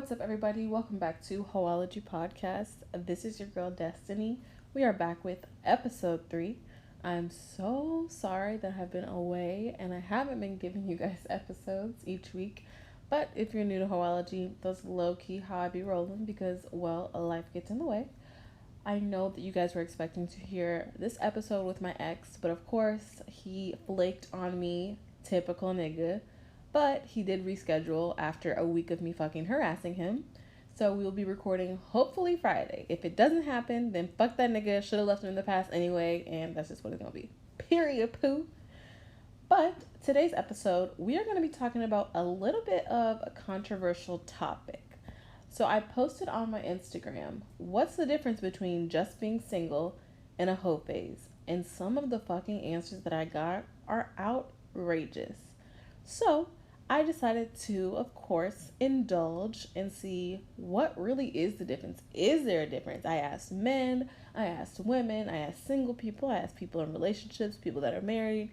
What's up, everybody? Welcome back to Hoeology Podcast. This is your girl, Destiny. We are back with episode 3. I'm so sorry that I've been away and I haven't been giving you guys episodes each week. But if you're new to Hoeology, that's low-key how I be rolling because, well, life gets in the way. I know that you guys were expecting to hear this episode with my ex, but of course, he flaked on me, typical nigga. But he did reschedule after a week of me fucking harassing him. So we will be recording hopefully Friday. If it doesn't happen, then fuck that nigga. Should have left him in the past anyway. And that's just what it's going to be. Period, poo. But today's episode, we are going to be talking about a little bit of a controversial topic. So I posted on my Instagram, what's the difference between just being single and a hoe phase? And some of the fucking answers that I got are outrageous. So I decided to, of course, indulge and see what really is the difference. Is there a difference? I asked men, I asked women, I asked single people, I asked people in relationships, people that are married.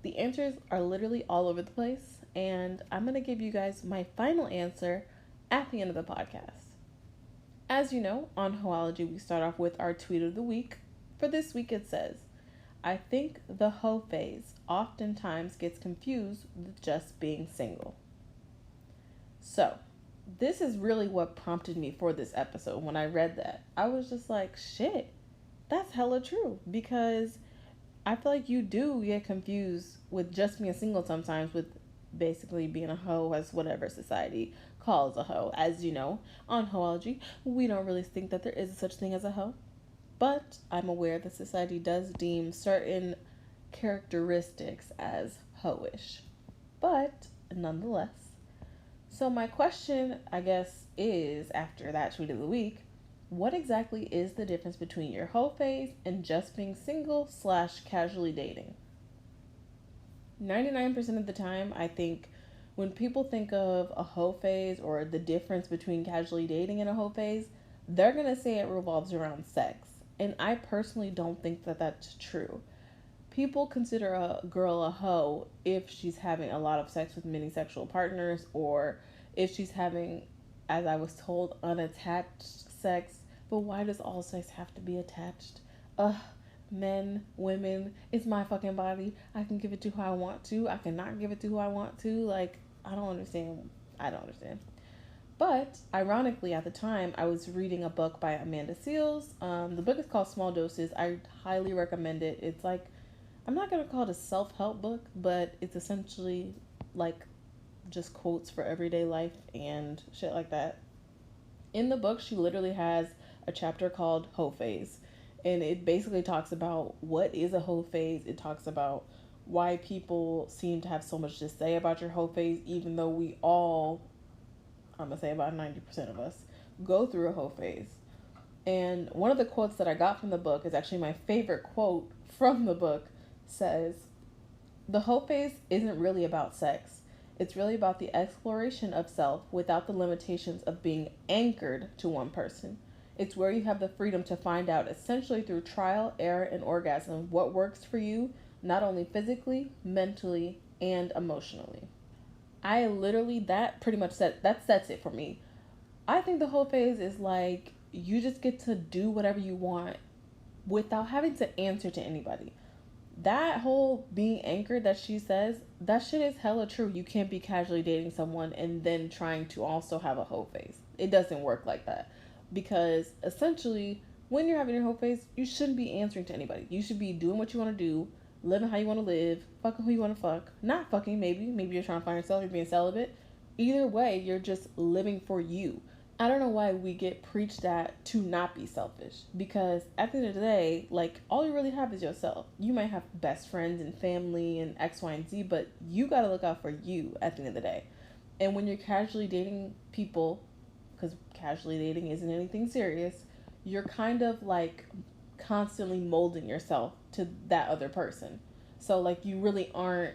The answers are literally all over the place, and I'm going to give you guys my final answer at the end of the podcast. As you know, on Hoeology, we start off with our tweet of the week. For this week, it says, I think the hoe phase oftentimes gets confused with just being single. So, this is really what prompted me for this episode. When I read that, I was just like, shit, that's hella true. Because I feel like you do get confused with just being single sometimes with basically being a hoe, as whatever society calls a hoe. As you know, on Hoeology, we don't really think that there is a such thing as a hoe. But I'm aware that society does deem certain characteristics as hoish. But nonetheless. So my question, I guess, is, after that tweet of the week, what exactly is the difference between your hoe phase and just being single / casually dating? 99% of the time, I think when people think of a hoe phase or the difference between casually dating and a hoe phase, they're going to say it revolves around sex. And I personally don't think that that's true. People consider a girl a hoe if she's having a lot of sex with many sexual partners, or if she's having, as I was told, unattached sex. But why does all sex have to be attached? Men, women, it's my fucking body. I can give it to who I want to. I cannot give it to who I want to. Like, I don't understand. But ironically, at the time, I was reading a book by Amanda Seales. The book is called Small Doses. I highly recommend it. It's like, I'm not going to call it a self-help book, but it's essentially like just quotes for everyday life and shit like that. In the book, she literally has a chapter called hoe phase. And it basically talks about what is a hoe phase. It talks about why people seem to have so much to say about your hoe phase, even though we all, I'm going to say about 90% of us, go through a hoe phase. And one of the quotes that I got from the book is actually my favorite quote from the book. Says, the hoe phase isn't really about sex. It's really about the exploration of self without the limitations of being anchored to one person. It's where you have the freedom to find out, essentially through trial, error, and orgasm, what works for you, not only physically, mentally, and emotionally. I literally, that pretty much sets it for me. I think the hoe phase is like, you just get to do whatever you want without having to answer to anybody. That whole being anchored that she says, that shit is hella true. You can't be casually dating someone and then trying to also have a hoe phase. It doesn't work like that. Because essentially, when you're having your hoe phase, you shouldn't be answering to anybody. You should be doing what you want to do, living how you want to live, fucking who you want to fuck. Not fucking, maybe. Maybe you're trying to find yourself, you're being celibate. Either way, you're just living for you. I don't know why we get preached at to not be selfish, because at the end of the day, like, all you really have is yourself. You might have best friends and family and X, Y, and Z, but you got to look out for you at the end of the day. And when you're casually dating people, because casually dating isn't anything serious, you're kind of like constantly molding yourself to that other person. So like, you really aren't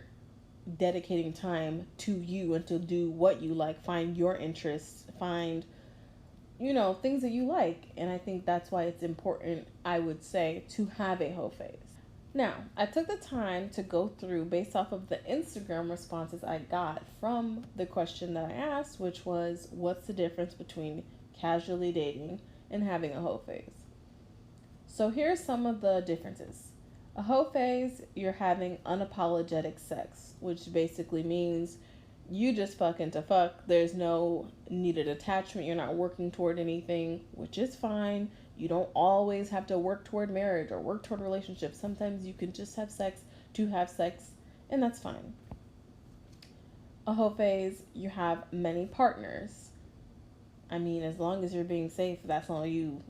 dedicating time to you and to do what you like, find your interests, find things that you like. And I think that's why it's important, I would say, to have a hoe phase. Now, I took the time to go through based off of the Instagram responses I got from the question that I asked, which was, what's the difference between casually dating and having a hoe phase? So here's some of the differences. A hoe phase, you're having unapologetic sex, which basically means you just fucking to fuck. There's no needed attachment. You're not working toward anything, which is fine. You don't always have to work toward marriage or work toward relationships. Sometimes you can just have sex to have sex, and that's fine. A hoe phase, you have many partners. I mean, as long as you're being safe, that's on you.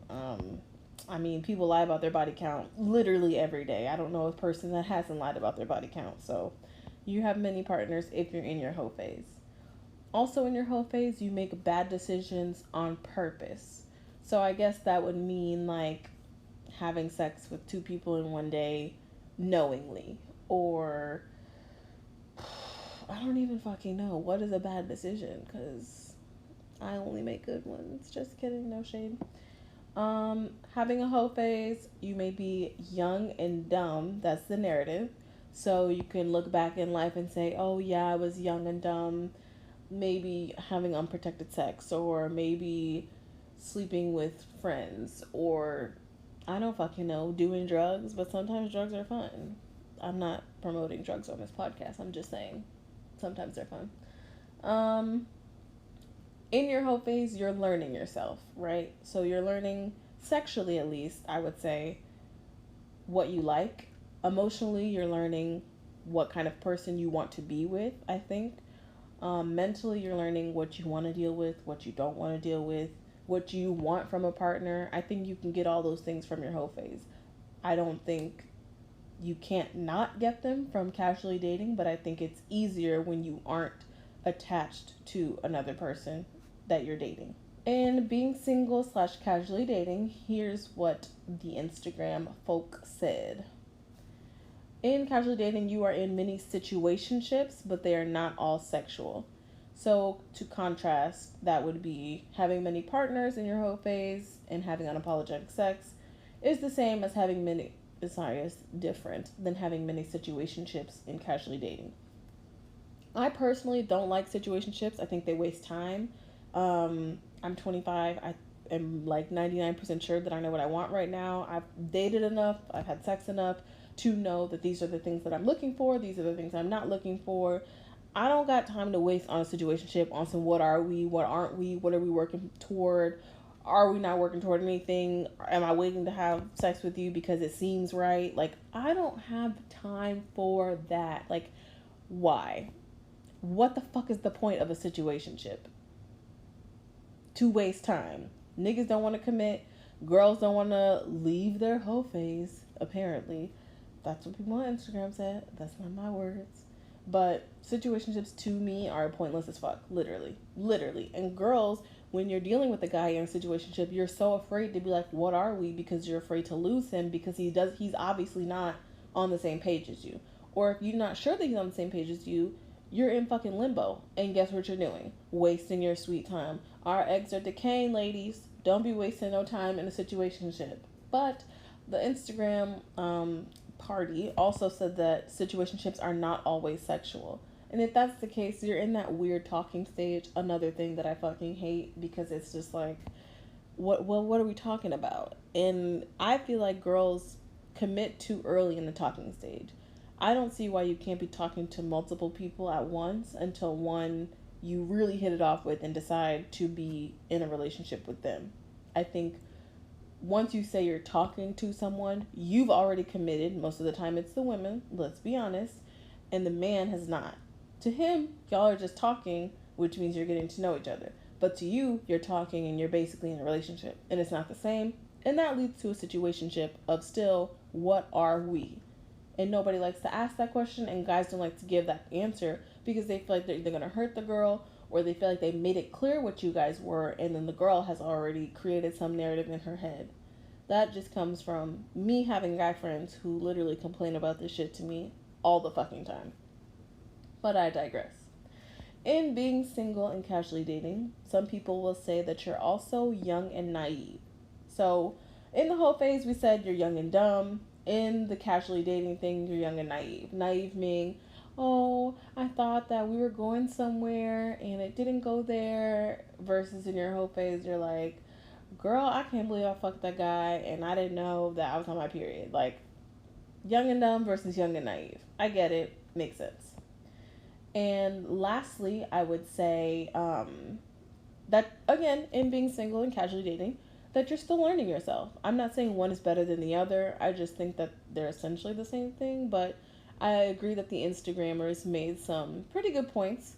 People lie about their body count literally every day. I don't know a person that hasn't lied about their body count. So you have many partners if you're in your hoe phase. Also, in your hoe phase, you make bad decisions on purpose. So I guess that would mean like having sex with two people in one day knowingly. Or I don't even fucking know. What is a bad decision? Because I only make good ones. Just kidding, no shade. Having a hoe phase, you may be young and dumb. That's the narrative. So you can look back in life and say, oh yeah, I was young and dumb. Maybe having unprotected sex, or maybe sleeping with friends, or I don't fucking know, doing drugs, but sometimes drugs are fun. I'm not promoting drugs on this podcast. I'm just saying sometimes they're fun. In your hoe phase, you're learning yourself, right? So you're learning sexually, at least, I would say, what you like. Emotionally, you're learning what kind of person you want to be with, I think. Mentally, you're learning what you want to deal with, what you don't want to deal with, what you want from a partner. I think you can get all those things from your hoe phase. I don't think you can't not get them from casually dating, but I think it's easier when you aren't attached to another person that you're dating. And being single / casually dating, here's what the Instagram folk said. In casually dating, you are in many situationships, but they are not all sexual. So to contrast, that would be having many partners in your hoe phase and having unapologetic sex is the same as having many, is different than having many situationships in casually dating. I personally don't like situationships. I think they waste time. I'm 25. I am like 99% sure that I know what I want right now. I've dated enough. I've had sex enough to know that these are the things that I'm looking for. These are the things I'm not looking for. I don't got time to waste on a situationship, on some what are we, what aren't we, what are we working toward, are we not working toward anything, am I waiting to have sex with you because it seems right? Like, I don't have time for that. Like, why? What the fuck is the point of a situationship? To waste time. Niggas don't want to commit. Girls don't want to leave their hoe phase, apparently. That's what people on Instagram said. That's not my words. But situationships to me are pointless as fuck. Literally. Literally. And girls, when you're dealing with a guy in a situationship, you're so afraid to be like, what are we? Because you're afraid to lose him because he's obviously not on the same page as you. Or if you're not sure that he's on the same page as you, you're in fucking limbo. And guess what you're doing? Wasting your sweet time. Our eggs are decaying, ladies. Don't be wasting no time in a situationship. But the Instagram party also said that situationships are not always sexual. And if that's the case, you're in that weird talking stage. Another thing that I fucking hate, because it's just like, what are we talking about? And I feel like girls commit too early in the talking stage. I don't see why you can't be talking to multiple people at once until one you really hit it off with and decide to be in a relationship with them. I think once you say you're talking to someone, you've already committed. Most of the time it's the women, let's be honest, and the man has not. To him, y'all are just talking, which means you're getting to know each other. But to you, you're talking and you're basically in a relationship, and it's not the same. And that leads to a situationship of still, what are we? And nobody likes to ask that question, and guys don't like to give that answer because they feel like they're either going to hurt the girl, or they feel like they made it clear what you guys were, and then the girl has already created some narrative in her head. That just comes from me having guy friends who literally complain about this shit to me all the fucking time. But I digress. In being single and casually dating, some people will say that you're also young and naive. So in the whole phase, we said you're young and dumb. in the casually dating thing, you're young and naive. Naive meaning, oh, I thought that we were going somewhere and it didn't go there. Versus in your whole phase, you're like, girl, I can't believe I fucked that guy and I didn't know that I was on my period. Like, young and dumb versus young and naive. I get it. Makes sense. And lastly, I would say that, again, in being single and casually dating, that you're still learning yourself. I'm not saying one is better than the other. I just think that they're essentially the same thing. But I agree that the Instagrammers made some pretty good points,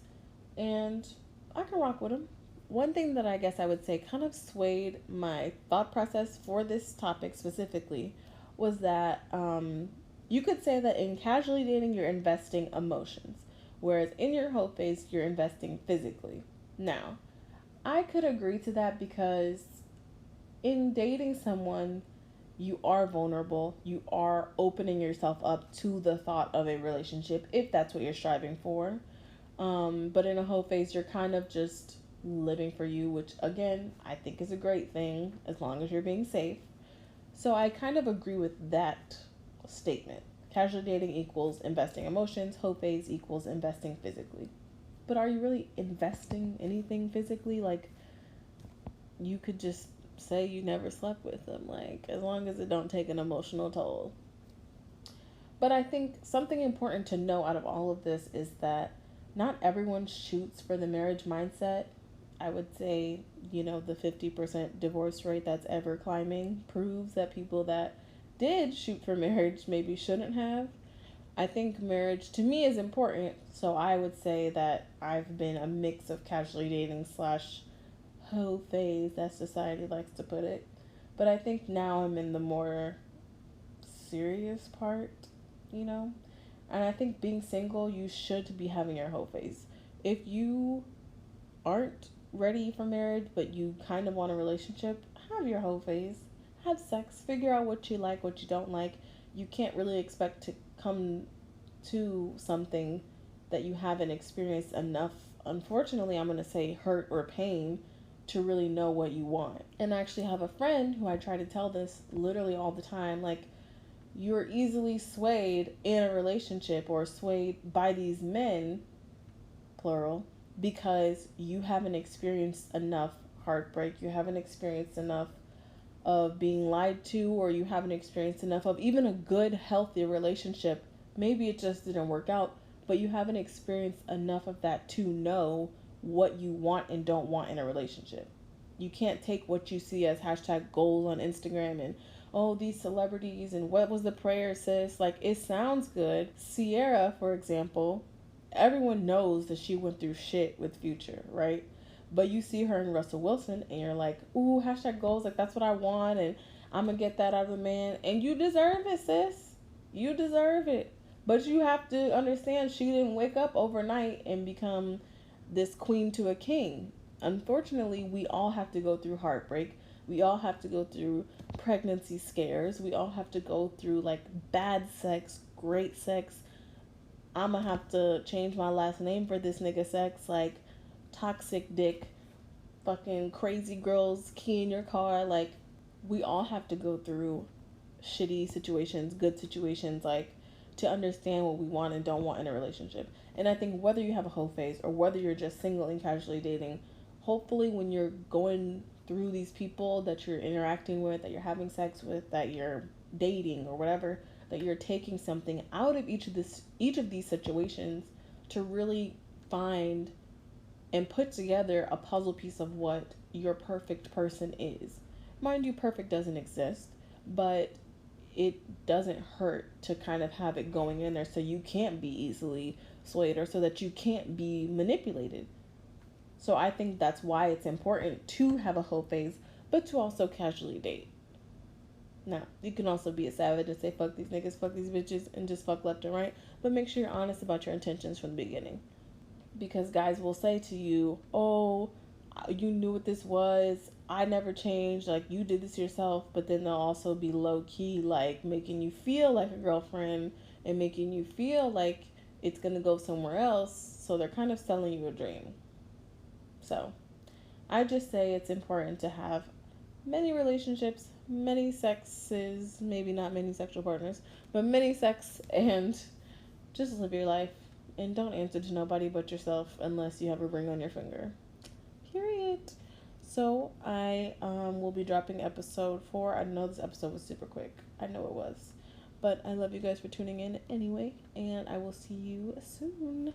and I can rock with them. One thing that I guess I would say kind of swayed my thought process for this topic specifically was that you could say that in casually dating, you're investing emotions, whereas in your whole phase, you're investing physically. Now, I could agree to that because in dating someone, you are vulnerable. You are opening yourself up to the thought of a relationship if that's what you're striving for. But in a whole phase, you're kind of just living for you, which again, I think is a great thing as long as you're being safe. So I kind of agree with that statement. Casual dating equals investing emotions, whole phase equals investing physically. But are you really investing anything physically? Like, you could just say you never slept with them, like, as long as it don't take an emotional toll. But I think something important to know out of all of this is that not everyone shoots for the marriage mindset. I would say, the 50% divorce rate that's ever climbing proves that people that did shoot for marriage maybe shouldn't have. I think marriage to me is important, so I would say that I've been a mix of casually dating slash hoe phase, as society likes to put it. But I think now I'm in the more serious part, you know? And I think being single, you should be having your hoe phase. If you aren't ready for marriage, but you kind of want a relationship, have your hoe phase. Have sex. Figure out what you like, what you don't like. You can't really expect to come to something that you haven't experienced enough, unfortunately, I'm going to say hurt or pain, to really know what you want. And I actually have a friend who I try to tell this literally all the time, like, you're easily swayed in a relationship or swayed by these men, plural, because you haven't experienced enough heartbreak, you haven't experienced enough of being lied to, or you haven't experienced enough of even a good, healthy relationship. Maybe it just didn't work out, but you haven't experienced enough of that to know what you want and don't want in a relationship. You can't take what you see as hashtag goals on Instagram and, oh, these celebrities and what was the prayer, sis? Like, it sounds good. Sierra, for example, everyone knows that she went through shit with Future, right? But you see her and Russell Wilson and you're like, ooh, hashtag goals, like that's what I want and I'm gonna get that out of a man. And you deserve it, sis. You deserve it. But you have to understand she didn't wake up overnight and become this queen to a king. Unfortunately, we all have to go through heartbreak. We all have to go through pregnancy scares. We all have to go through like bad sex, great sex. I'm gonna have to change my last name for this nigga sex, like toxic dick, fucking crazy girls key in your car. Like, we all have to go through shitty situations, good situations, like, to understand what we want and don't want in a relationship. And I think whether you have a whole phase or whether you're just single and casually dating, hopefully when you're going through these people that you're interacting with, that you're having sex with, that you're dating or whatever, that you're taking something out of each of these situations to really find and put together a puzzle piece of what your perfect person is. Mind you, perfect doesn't exist, but it doesn't hurt to kind of have it going in there so you can't be easily swayed or so that you can't be manipulated. So I think that's why it's important to have a whole phase, but to also casually date. Now, you can also be a savage and say fuck these niggas, fuck these bitches, and just fuck left and right, but make sure you're honest about your intentions from the beginning. Because guys will say to you, oh, you knew what this was, I never changed, like, you did this yourself. But then they'll also be low-key, like, making you feel like a girlfriend and making you feel like it's gonna go somewhere else. So they're kind of selling you a dream. So I just say it's important to have many relationships, many sexes, maybe not many sexual partners, but many sex, and just live your life. And don't answer to nobody but yourself unless you have a ring on your finger. Period. So I will be dropping episode 4. I know this episode was super quick. I know it was. But I love you guys for tuning in anyway, and I will see you soon.